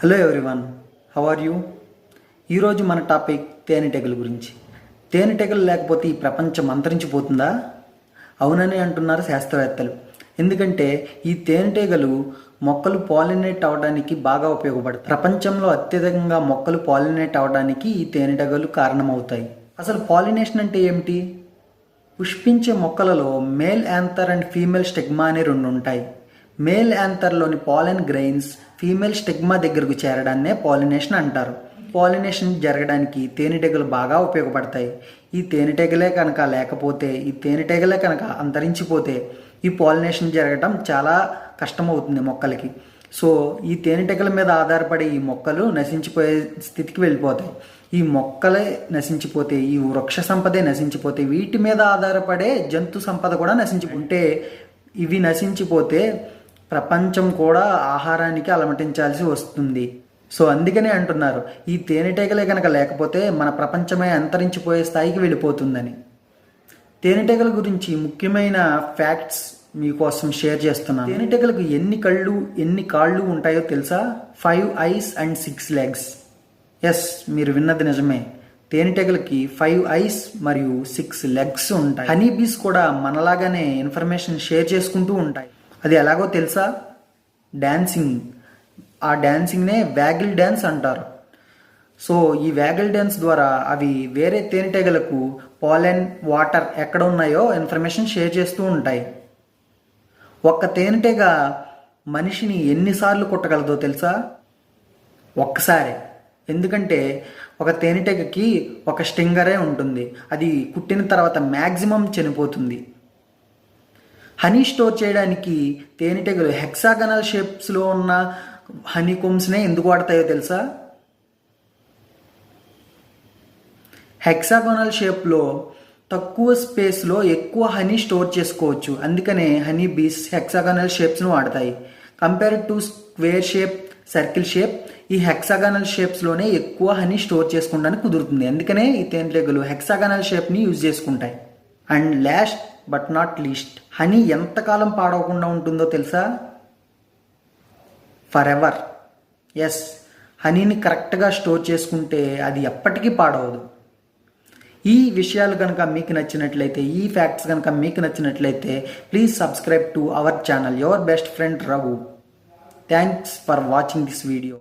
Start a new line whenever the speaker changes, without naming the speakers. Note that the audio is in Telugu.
Hello everyone, how are you? ఈరోజు మన టాపిక్ తేనెటీగల గురించి. తేనెటీగలు లేకపోతే ఈ ప్రపంచం అంతరించిపోతుందా? అవునని అంటున్నారు శాస్త్రవేత్తలు. ఎందుకంటే ఈ తేనెటీగలు మొక్కలు పాలినేట్ అవ్వడానికి బాగా ఉపయోగపడతాయి. ప్రపంచంలో అత్యధికంగా మొక్కలు పాలినేట్ అవ్వడానికి ఈ తేనెటీగలు కారణమవుతాయి. అసలు పాలినేషన్ అంటే ఏమిటి? పుష్పించే మొక్కలలో male anther and female stigma అనే రెండు ఉంటాయి. మేల్ యాంథర్లోని పాలెన్ గ్రెయిన్స్ ఫీమేల్ స్టిగ్మా దగ్గరకు చేరడాన్నే పాలినేషన్ అంటారు. పాలినేషన్ జరగడానికి తేనెటీగలు బాగా ఉపయోగపడతాయి. ఈ తేనెటీగలే కనుక అంతరించిపోతే ఈ పాలినేషన్ జరగడం చాలా కష్టమవుతుంది మొక్కలకి. సో ఈ తేనెటీగల మీద ఆధారపడి ఈ మొక్కలు నశించిపోయే స్థితికి వెళ్ళిపోతాయి. ఈ మొక్కలే నశించిపోతే, ఈ వృక్ష సంపదే నశించిపోతే, వీటి మీద ఆధారపడే జంతు సంపద కూడా నశించుకుంటే, ఇవి నశించిపోతే ప్రపంచం కూడా ఆహారానికి అలమటించాల్సి వస్తుంది. సో అందుకనే అంటున్నారు, ఈ తేనెటీగలే కనుక లేకపోతే మన ప్రపంచమే అంతరించిపోయే స్థాయికి వెళ్ళిపోతుందని. తేనెటీగల గురించి ముఖ్యమైన ఫ్యాక్ట్స్ మీకోసం షేర్ చేస్తున్నాను. తేనెటీగలకు ఎన్ని కాళ్ళు ఉంటాయో తెలుసా? 5 eyes and 6 legs. ఎస్, మీరు విన్నది నిజమే. తేనెటీగలకి 5 eyes మరియు 6 legs ఉంటాయి. హనీ బీస్ కూడా మనలాగానే ఇన్ఫర్మేషన్ షేర్ చేసుకుంటూ ఉంటాయి. అది ఎలాగో తెలుసా? డాన్సింగ్. ఆ డాన్సింగ్నే వ్యాగిల్ డ్యాన్స్ అంటారు. సో ఈ వ్యాగిల్ డ్యాన్స్ ద్వారా అవి వేరే తేనెటీగలకు పాలెన్, వాటర్ ఎక్కడ ఉన్నాయో ఇన్ఫర్మేషన్ షేర్ చేస్తూ ఉంటాయి. ఒక్క తేనెటీగ మనిషిని ఎన్నిసార్లు కుట్టగలదో తెలుసా? ఒక్కసారి. ఎందుకంటే ఒక తేనెటీగకి ఒక స్టింగరే ఉంటుంది. అది కుట్టిన తర్వాత మ్యాక్సిమం చనిపోతుంది. హనీ స్టోర్ చేయడానికి తేనెటీగలు హెక్సాగనల్ షేప్స్లో ఉన్న హనీ కోమ్స్నే ఎందుకు వాడతాయో తెలుసా? హెక్సాగోనల్ షేప్లో తక్కువ స్పేస్లో ఎక్కువ హనీ స్టోర్ చేసుకోవచ్చు. అందుకనే హనీ బీస్ హెక్సాగనల్ షేప్స్ను వాడతాయి. Compare to square shape, circle shape, ఈ హెక్సాగనల్ షేప్స్లోనే ఎక్కువ హనీ స్టోర్ చేసుకోవడానికి కుదురుతుంది. అందుకనే ఈ తేనెటీగలు హెక్సాగనల్ షేప్ని యూజ్ చేసుకుంటాయి. And last but not least, honey ఎంతకాలం పాడవకుండా ఉంటుందో తెలుసా? For ever. ఎస్, హనీని కరెక్ట్గా స్టోర్ చేసుకుంటే అది ఎప్పటికీ పాడవదు. ఈ విషయాలు కనుక మీకు నచ్చినట్లయితే, ఈ ఫ్యాక్ట్స్ కనుక మీకు నచ్చినట్లయితే, please subscribe to our channel, your best friend Raghu. Thanks for watching this video.